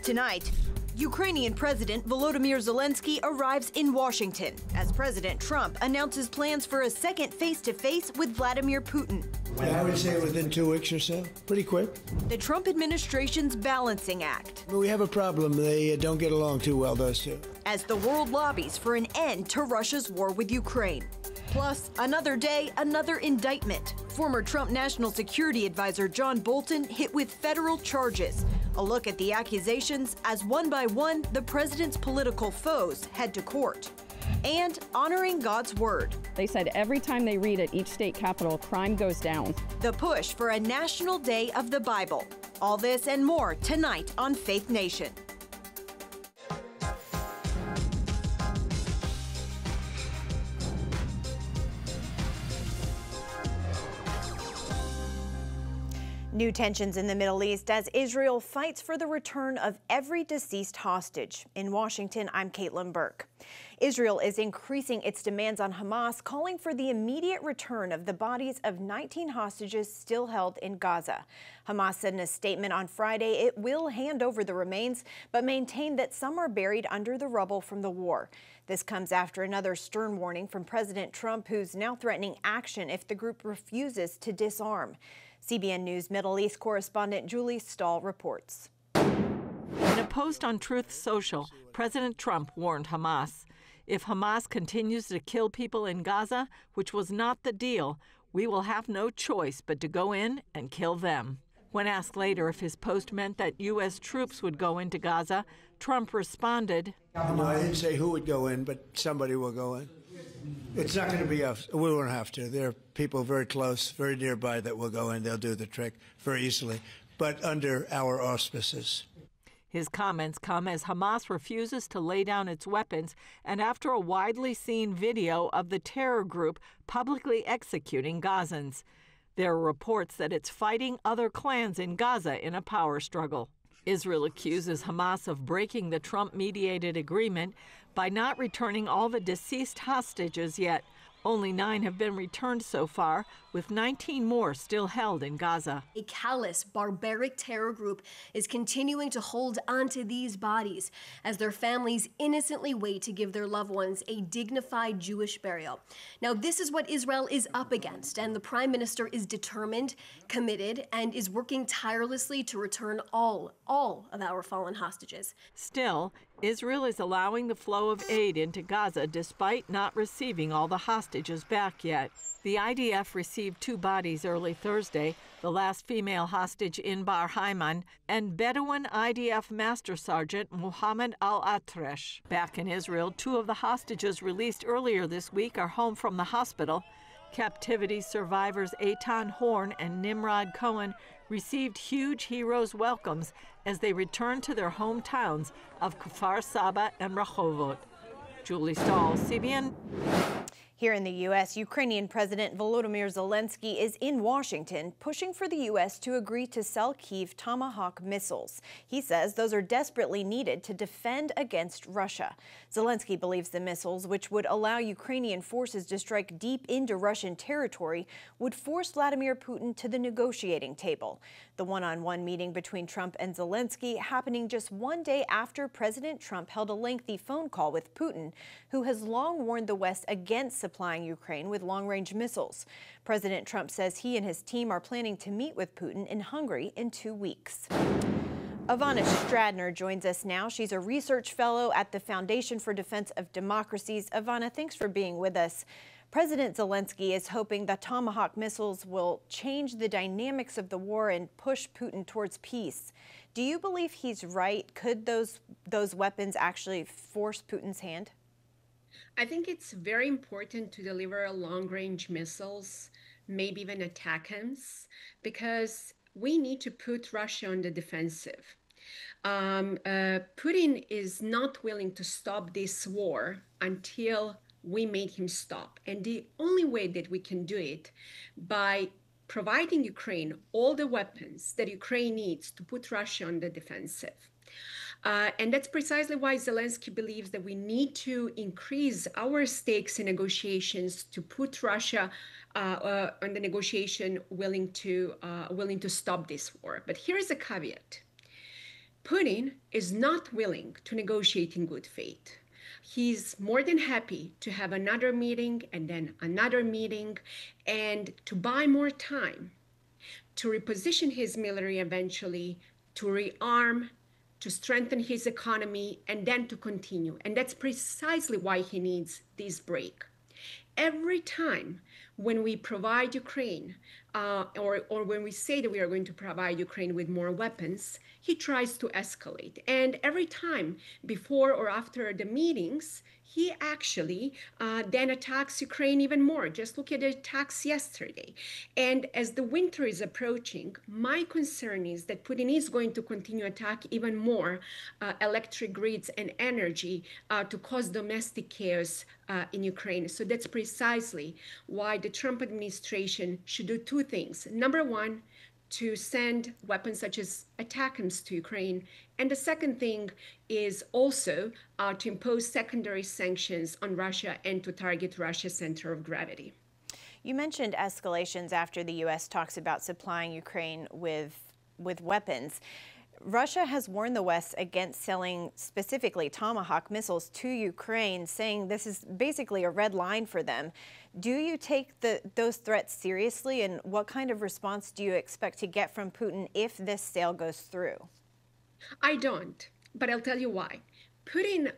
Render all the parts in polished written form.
Tonight, Ukrainian President Volodymyr Zelenskyy arrives in Washington as President Trump announces plans for a second face-to-face with Vladimir Putin. I would say within 2 weeks or so, pretty quick. The Trump administration's balancing act. We have a problem. They don't get along too well, those two. As the world lobbies for an end to Russia's war with Ukraine. Plus, another day, another indictment. Former Trump National Security Advisor John Bolton hit with federal charges. A look at the accusations as one by one, the president's political foes head to court. And honoring God's word. They said every time they read at each state capitol, crime goes down. The push for a National Day of the Bible. All this and more tonight on Faith Nation. New tensions in the Middle East as Israel fights for the return of every deceased hostage. In Washington, I'm Caitlin Burke. Israel is increasing its demands on Hamas, calling for the immediate return of the bodies of 19 hostages still held in Gaza. Hamas said in a statement on Friday it will hand over the remains, but maintained that some are buried under the rubble from the war. This comes after another stern warning from President Trump, who's now threatening action if the group refuses to disarm. CBN News Middle East correspondent Julie Stahl reports. In a post on Truth Social, President Trump warned Hamas, "If Hamas continues to kill people in Gaza, which was not the deal, we will have no choice but to go in and kill them." When asked later if his post meant that U.S. troops would go into Gaza, Trump responded, No, I didn't say who would go in, but somebody will go in. It's not going to be us. We won't have to. There are people very close, very nearby that will go in. They'll do the trick very easily, but under our auspices. His comments come as Hamas refuses to lay down its weapons and after a widely seen video of the terror group publicly executing Gazans. There are reports that it's fighting other clans in Gaza in a power struggle. Israel accuses Hamas of breaking the Trump-mediated agreement by not returning all the deceased hostages yet. Only 9 have been returned so far, with 19 more still held in Gaza. A callous, barbaric terror group is continuing to hold onto these bodies as their families innocently wait to give their loved ones a dignified Jewish burial. Now, this is what Israel is up against, and the Prime Minister is determined, committed, and is working tirelessly to return all of our fallen hostages. Still, Israel is allowing the flow of aid into Gaza despite not receiving all the hostages back yet. The IDF received 2 bodies early Thursday, the last female hostage in Bar Haiman, and Bedouin IDF Master Sergeant Muhammad al-Atresh. Back in Israel, 2 of the hostages released earlier this week are home from the hospital. Captivity survivors Eitan Horn and Nimrod Cohen received huge heroes' welcomes as they returned to their hometowns of Kfar Saba and Rehovot. Julie Stahl, CBN. Here in the U.S., Ukrainian President Volodymyr Zelenskyy is in Washington pushing for the U.S. to agree to sell Kyiv Tomahawk missiles. He says those are desperately needed to defend against Russia. Zelenskyy believes the missiles, which would allow Ukrainian forces to strike deep into Russian territory, would force Vladimir Putin to the negotiating table. The one-on-one meeting between Trump and Zelenskyy happening just one day after President Trump held a lengthy phone call with Putin, who has long warned the West against supplying Ukraine with long-range missiles. President Trump says he and his team are planning to meet with Putin in Hungary in 2 weeks. Ivana Stradner joins us now. She's a research fellow at the Foundation for Defense of Democracies. Ivana, thanks for being with us. President Zelenskyy is hoping the Tomahawk missiles will change the dynamics of the war and push Putin towards peace. Do you believe he's right? Could those weapons actually force Putin's hand? I think it's very important to deliver long-range missiles, maybe even ATACMS, because we need to put Russia on the defensive. Putin is not willing to stop this war until we make him stop. And the only way that we can do it by providing Ukraine all the weapons that Ukraine needs to put Russia on the defensive. And that's precisely why Zelenskyy believes that we need to increase our stakes in negotiations to put Russia on the negotiation willing to stop this war. But here's a caveat. Putin is not willing to negotiate in good faith. He's more than happy to have another meeting and then another meeting and to buy more time, to reposition his military eventually, to rearm, to strengthen his economy, and then to continue. And that's precisely why he needs this break. Every time when we provide Ukraine, or when we say that we are going to provide Ukraine with more weapons, he tries to escalate. And every time, before or after the meetings, he actually then attacks Ukraine even more. Just look at the attacks yesterday. And as the winter is approaching, my concern is that Putin is going to continue to attack even more electric grids and energy to cause domestic chaos in Ukraine. So that's precisely why the Trump administration should do two things. Number one, to send weapons such as ATACMS to Ukraine. And the second thing is also to impose secondary sanctions on Russia and to target Russia's center of gravity. You mentioned escalations after the U.S. talks about supplying Ukraine with weapons. Russia has warned the West against selling specifically Tomahawk missiles to Ukraine, saying this is basically a red line for them. Do you take those threats seriously, and what kind of response do you expect to get from Putin if this sale goes through? I don't, but I'll tell you why. Putin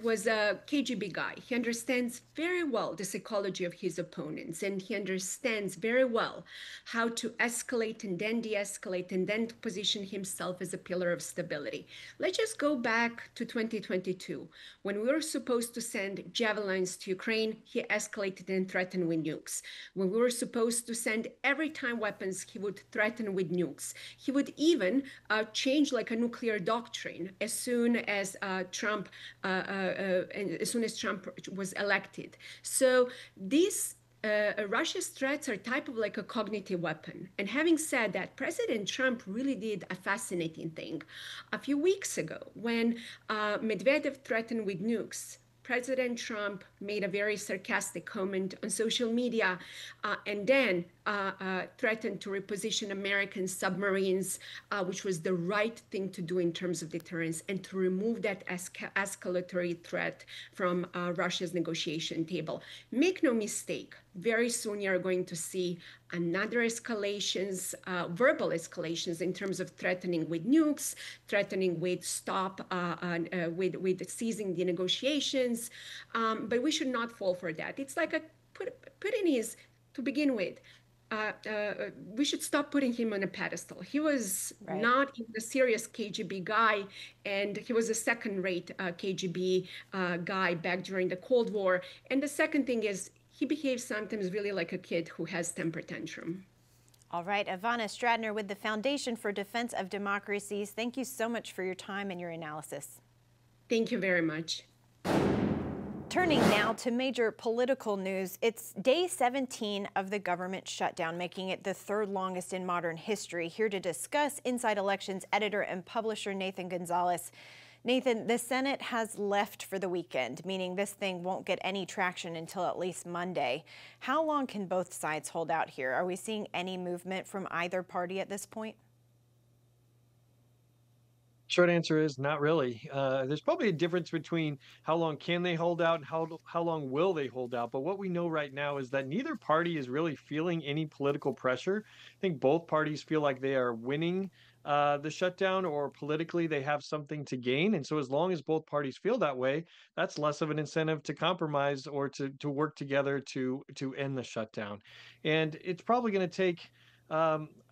was a KGB guy. He understands very well the psychology of his opponents, and he understands very well how to escalate and then de-escalate and then to position himself as a pillar of stability. Let's just go back to 2022. When we were supposed to send javelins to Ukraine, he escalated and threatened with nukes. When we were supposed to send every time weapons, he would threaten with nukes. He would even change like a nuclear doctrine as soon as Trump was elected. So these Russia's threats are type of like a cognitive weapon. And having said that, President Trump really did a fascinating thing. A few weeks ago, when Medvedev threatened with nukes, President Trump made a very sarcastic comment on social media and then threatened to reposition American submarines, which was the right thing to do in terms of deterrence, and to remove that escalatory threat from Russia's negotiation table. Make no mistake, very soon you're going to see another escalations, verbal escalations in terms of threatening with nukes, threatening with with seizing the negotiations. But we should not fall for that. It's like Putin is, to begin with, we should stop putting him on a pedestal. He was not even a serious KGB guy, and he was a second-rate KGB guy back during the Cold War. And the second thing is, he behaves sometimes really like a kid who has temper tantrum. All right, Ivana Stradner with the Foundation for Defense of Democracies, thank you so much for your time and your analysis. Thank you very much. Turning now to major political news, it's day 17 of the government shutdown, making it the third longest in modern history. Here to discuss, Inside Elections editor and publisher Nathan Gonzalez. Nathan, the Senate has left for the weekend, meaning this thing won't get any traction until at least Monday. How long can both sides hold out here? Are we seeing any movement from either party at this point? Short answer is not really. There's probably a difference between how long can they hold out and how long will they hold out. But what we know right now is that neither party is really feeling any political pressure. I think both parties feel like they are winning the shutdown, or politically they have something to gain. And so as long as both parties feel that way, that's less of an incentive to compromise or to work together to end the shutdown. And it's probably going to take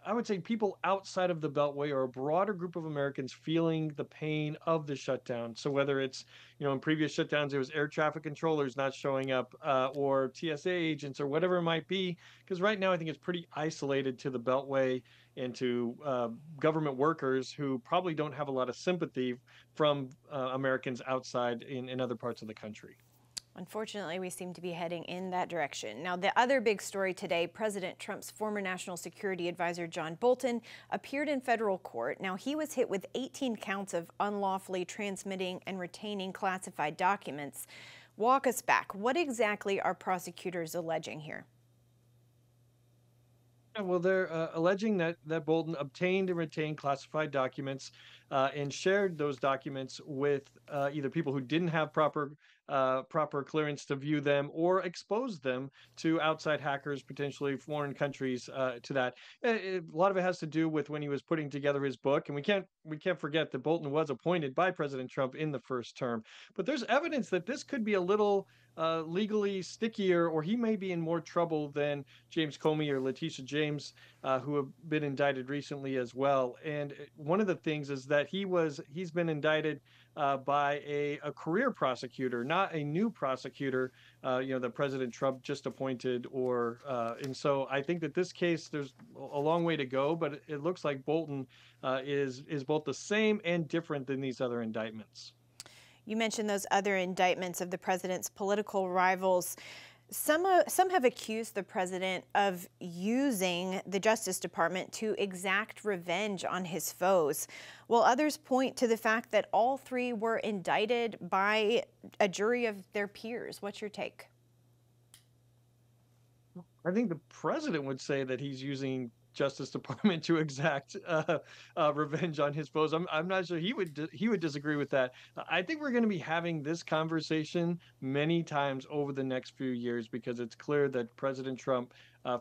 I would say people outside of the Beltway, or a broader group of Americans, feeling the pain of the shutdown. So whether it's, in previous shutdowns, it was air traffic controllers not showing up, or TSA agents, or whatever it might be, because right now I think it's pretty isolated to the Beltway and to government workers who probably don't have a lot of sympathy from Americans outside in other parts of the country. Unfortunately, we seem to be heading in that direction. Now, the other big story today, President Trump's former national security advisor, John Bolton, appeared in federal court. Now, he was hit with 18 counts of unlawfully transmitting and retaining classified documents. Walk us back. What exactly are prosecutors alleging here? Yeah, well, they're alleging that Bolton obtained and retained classified documents and shared those documents with either people who didn't have proper clearance to view them or exposed them to outside hackers, potentially foreign countries. To that, a lot of it has to do with when he was putting together his book, and we can't forget that Bolton was appointed by President Trump in the first term. But there's evidence that this could be a little legally stickier, or he may be in more trouble than James Comey or Letitia James, who have been indicted recently as well. And one of the things is that he's been indicted by a career prosecutor, not a new prosecutor, that President Trump just appointed. And so I think that this case, there's a long way to go, but it looks like Bolton is both the same and different than these other indictments. You mentioned those other indictments of the president's political rivals. Some have accused the president of using the Justice Department to exact revenge on his foes, while others point to the fact that all three were indicted by a jury of their peers. What's your take? I think the president would say that he's using Justice Department to exact revenge on his foes. I'm not sure he would disagree with that. I think we're going to be having this conversation many times over the next few years because it's clear that President Trump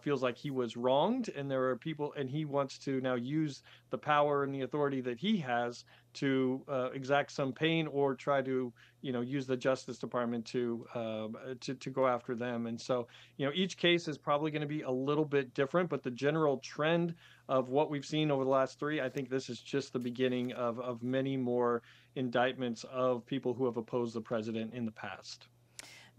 feels like he was wronged, and there are people, and he wants to now use the power and the authority that he has to exact some pain or try to, use the Justice Department to go after them. And so, each case is probably going to be a little bit different, but the general trend of what we've seen over the last three, I think this is just the beginning of many more indictments of people who have opposed the president in the past.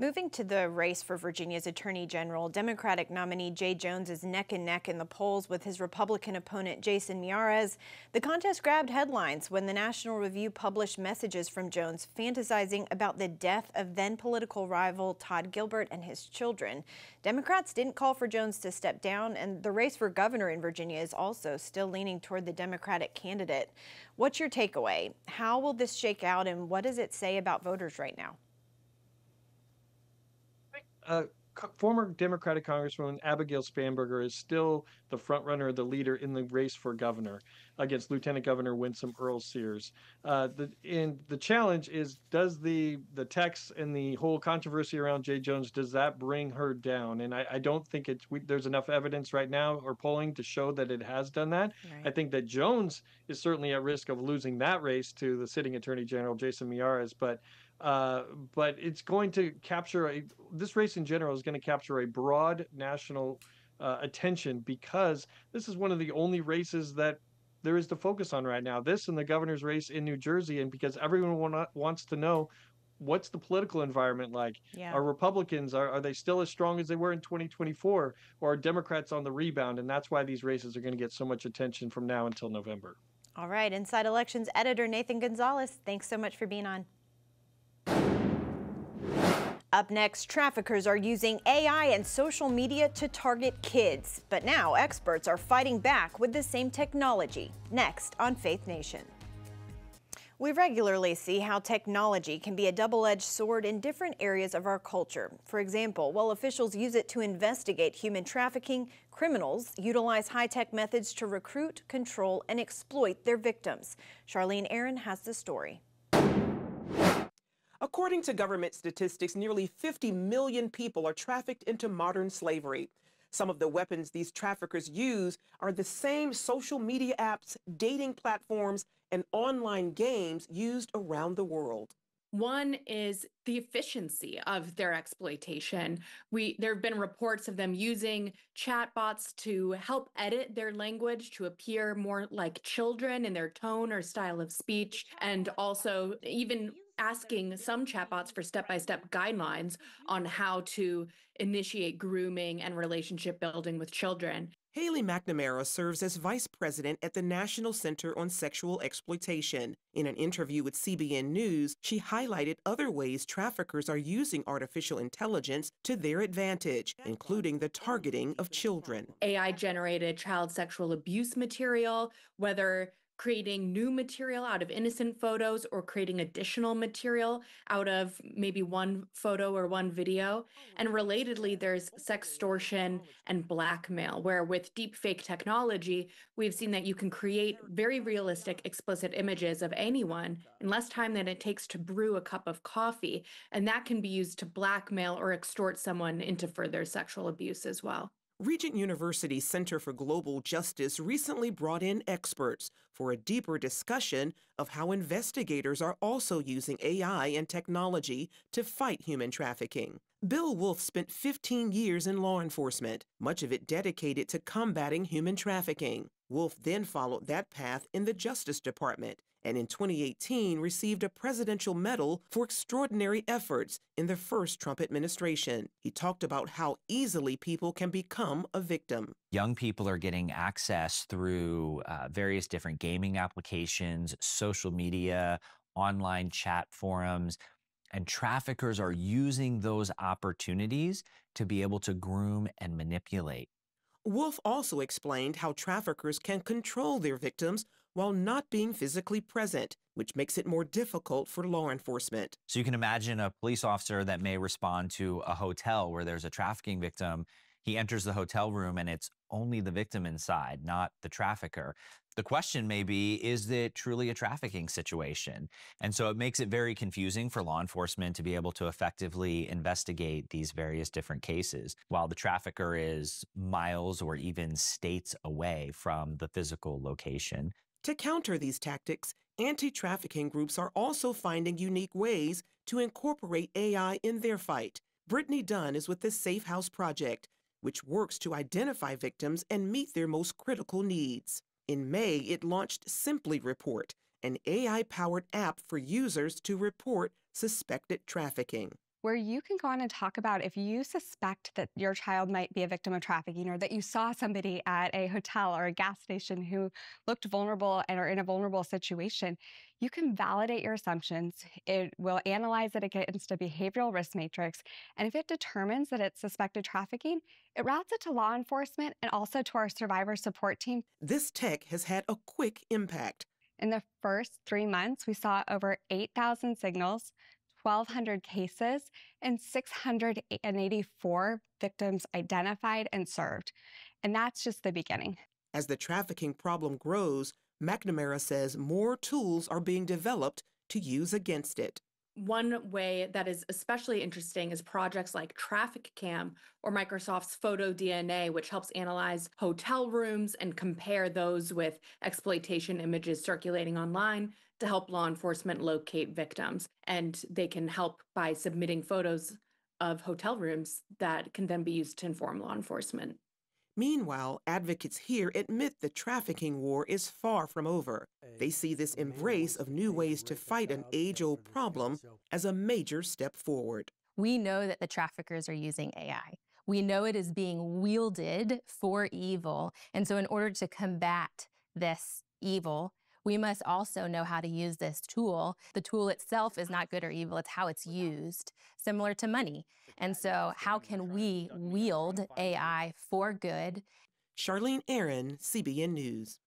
Moving to the race for Virginia's Attorney General, Democratic nominee Jay Jones is neck and neck in the polls with his Republican opponent Jason Miyares. The contest grabbed headlines when the National Review published messages from Jones fantasizing about the death of then political rival Todd Gilbert and his children. Democrats didn't call for Jones to step down, and the race for governor in Virginia is also still leaning toward the Democratic candidate. What's your takeaway? How will this shake out, and what does it say about voters right now? Former Democratic Congresswoman Abigail Spanberger is still the frontrunner, the leader in the race for governor against Lieutenant Governor Winsome Earl Sears. The challenge is, does the text and the whole controversy around Jay Jones, does that bring her down? And I don't think there's enough evidence right now or polling to show that it has done that. Right. I think that Jones is certainly at risk of losing that race to the sitting Attorney General Jason Miyares, but it's going to capture this race in general is going to capture a broad national attention because this is one of the only races that there is to focus on right now. This and the governor's race in New Jersey, and because everyone wants to know what's the political environment like. Yeah. Are Republicans, are they still as strong as they were in 2024, or are Democrats on the rebound? And that's why these races are going to get so much attention from now until November. All right, Inside Elections editor Nathan Gonzalez, thanks so much for being on. Up next, traffickers are using AI and social media to target kids. But now experts are fighting back with the same technology. Next on Faith Nation. We regularly see how technology can be a double-edged sword in different areas of our culture. For example, while officials use it to investigate human trafficking, criminals utilize high-tech methods to recruit, control, and exploit their victims. Charlene Aaron has the story. According to government statistics, nearly 50 million people are trafficked into modern slavery. Some of the weapons these traffickers use are the same social media apps, dating platforms, and online games used around the world. One is the efficiency of their exploitation. There have been reports of them using chatbots to help edit their language to appear more like children in their tone or style of speech, and also even asking some chatbots for step-by-step guidelines on how to initiate grooming and relationship building with children. Haley McNamara serves as vice president at the National Center on Sexual Exploitation. In an interview with CBN News, she highlighted other ways traffickers are using artificial intelligence to their advantage, including the targeting of children. AI-generated child sexual abuse material, whether creating new material out of innocent photos or creating additional material out of maybe one photo or one video. And relatedly, there's sextortion and blackmail, where with deepfake technology, we've seen that you can create very realistic, explicit images of anyone in less time than it takes to brew a cup of coffee. And that can be used to blackmail or extort someone into further sexual abuse as well. Regent University's Center for Global Justice recently brought in experts for a deeper discussion of how investigators are also using AI and technology to fight human trafficking. Bill Wolf spent 15 years in law enforcement, much of it dedicated to combating human trafficking. Wolf then followed that path in the Justice Department, and in 2018 received a presidential medal for extraordinary efforts in the first Trump administration. He talked about how easily people can become a victim. Young people are getting access through various different gaming applications, social media, online chat forums, and traffickers are using those opportunities to be able to groom and manipulate. Wolf also explained how traffickers can control their victims while not being physically present, which makes it more difficult for law enforcement. So you can imagine a police officer that may respond to a hotel where there's a trafficking victim. He enters the hotel room and it's only the victim inside, not the trafficker. The question may be, is it truly a trafficking situation? And so it makes it very confusing for law enforcement to be able to effectively investigate these various different cases while the trafficker is miles or even states away from the physical location. To counter these tactics, anti-trafficking groups are also finding unique ways to incorporate AI in their fight. Brittany Dunn is with the Safe House Project, which works to identify victims and meet their most critical needs. In May, it launched Simply Report, an AI-powered app for users to report suspected trafficking, where you can go on and talk about if you suspect that your child might be a victim of trafficking or that you saw somebody at a hotel or a gas station who looked vulnerable and are in a vulnerable situation. You can validate your assumptions. It will analyze it against a behavioral risk matrix. And if it determines that it's suspected trafficking, it routes it to law enforcement and also to our survivor support team. This tech has had a quick impact. In the first 3 months, we saw over 8,000 signals, 1,200 cases, and 684 victims identified and served. And that's just the beginning. As the trafficking problem grows, McNamara says more tools are being developed to use against it. One way that is especially interesting is projects like Traffic Cam or Microsoft's Photo DNA, which helps analyze hotel rooms and compare those with exploitation images circulating online to help law enforcement locate victims. And they can help by submitting photos of hotel rooms that can then be used to inform law enforcement. Meanwhile, advocates here admit the trafficking war is far from over. They see this embrace of new ways to fight an age-old problem as a major step forward. We know that the traffickers are using AI. We know it is being wielded for evil. And so in order to combat this evil, we must also know how to use this tool. The tool itself is not good or evil, it's how it's used, similar to money. And so how can we wield AI for good? Charlene Aaron, CBN News.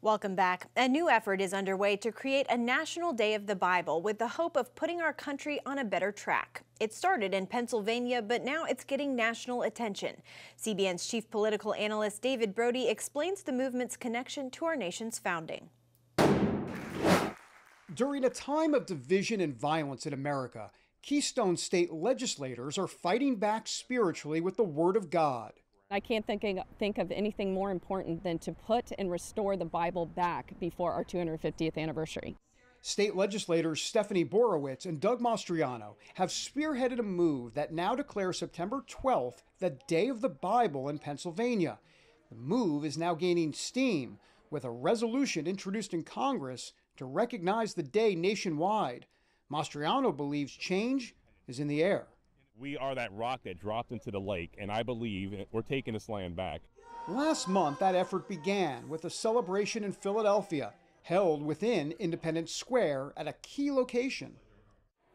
Welcome back. A new effort is underway to create a National Day of the Bible with the hope of putting our country on a better track. It started in Pennsylvania, but now it's getting national attention. CBN's chief political analyst David Brody explains the movement's connection to our nation's founding. During a time of division and violence in America, Keystone state legislators are fighting back spiritually with the Word of God. I can't think of anything more important than to put and restore the Bible back before our 250th anniversary. State legislators Stephanie Borowitz and Doug Mastriano have spearheaded a move that now declares September 12th the Day of the Bible in Pennsylvania. The move is now gaining steam with a resolution introduced in Congress to recognize the day nationwide. Mastriano believes change is in the air. We are that rock that dropped into the lake, and I believe we're taking this land back. Last month, that effort began with a celebration in Philadelphia, held within Independence Square at a key location.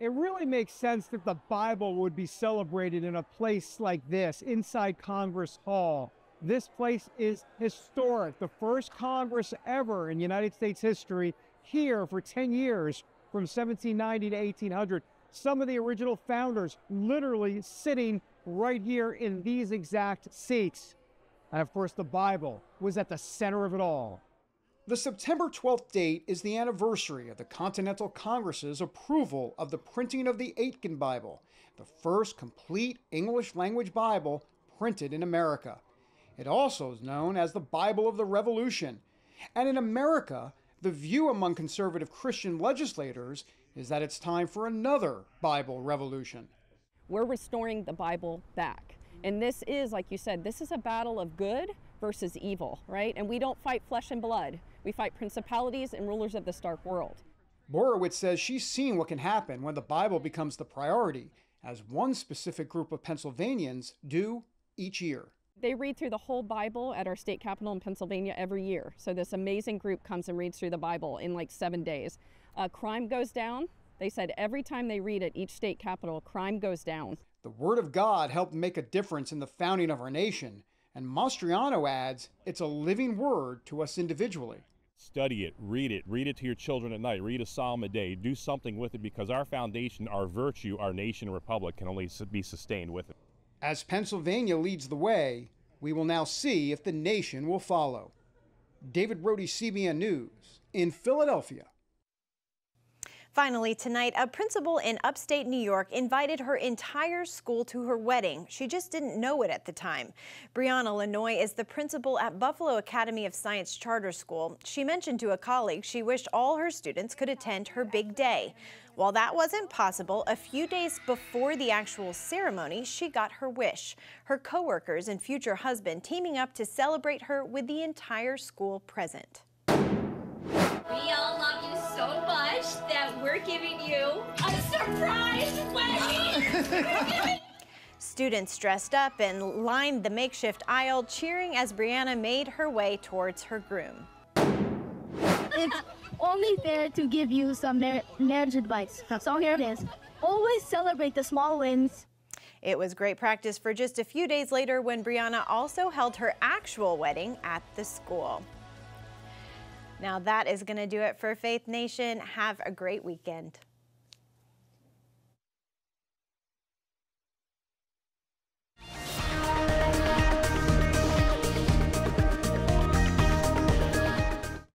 It really makes sense that the Bible would be celebrated in a place like this, inside Congress Hall. This place is historic. The first Congress ever in United States history here for 10 years from 1790 to 1800. Some of the original founders literally sitting right here in these exact seats. And of course, the Bible was at the center of it all. The September 12th date is the anniversary of the Continental Congress's approval of the printing of the Aitken Bible, the first complete English language Bible printed in America. It also is known as the Bible of the Revolution. And in America, the view among conservative Christian legislators is that it's time for another Bible revolution. We're restoring the Bible back. And this is, like you said, this is a battle of good versus evil, right? And we don't fight flesh and blood. We fight principalities and rulers of this dark world. Borowitz says she's seen what can happen when the Bible becomes the priority, as one specific group of Pennsylvanians do each year. They read through the whole Bible at our state capitol in Pennsylvania every year. So this amazing group comes and reads through the Bible in like 7 days. Crime goes down. They said every time they read at each state capitol, crime goes down. The Word of God helped make a difference in the founding of our nation. And Mastriano adds, it's a living word to us individually. Study it, read it to your children at night, read a psalm a day, do something with it, because our foundation, our virtue, our nation and republic can only be sustained with it. As Pennsylvania leads the way, we will now see if the nation will follow. David Brody, CBN News, in Philadelphia. Finally, tonight, a principal in upstate New York invited her entire school to her wedding. She just didn't know it at the time. Brianna Lanoy is the principal at Buffalo Academy of Science Charter School. She mentioned to a colleague she wished all her students could attend her big day. While that wasn't possible, a few days before the actual ceremony, she got her wish. Her coworkers and future husband teaming up to celebrate her with the entire school present. We all love you so much that we're giving you a surprise wedding! Students dressed up and lined the makeshift aisle, cheering as Brianna made her way towards her groom. It's only fair to give you some marriage advice. So here it is. Always celebrate the small wins. It was great practice for just a few days later when Brianna also held her actual wedding at the school. Now that is going to do it for Faith Nation. Have a great weekend.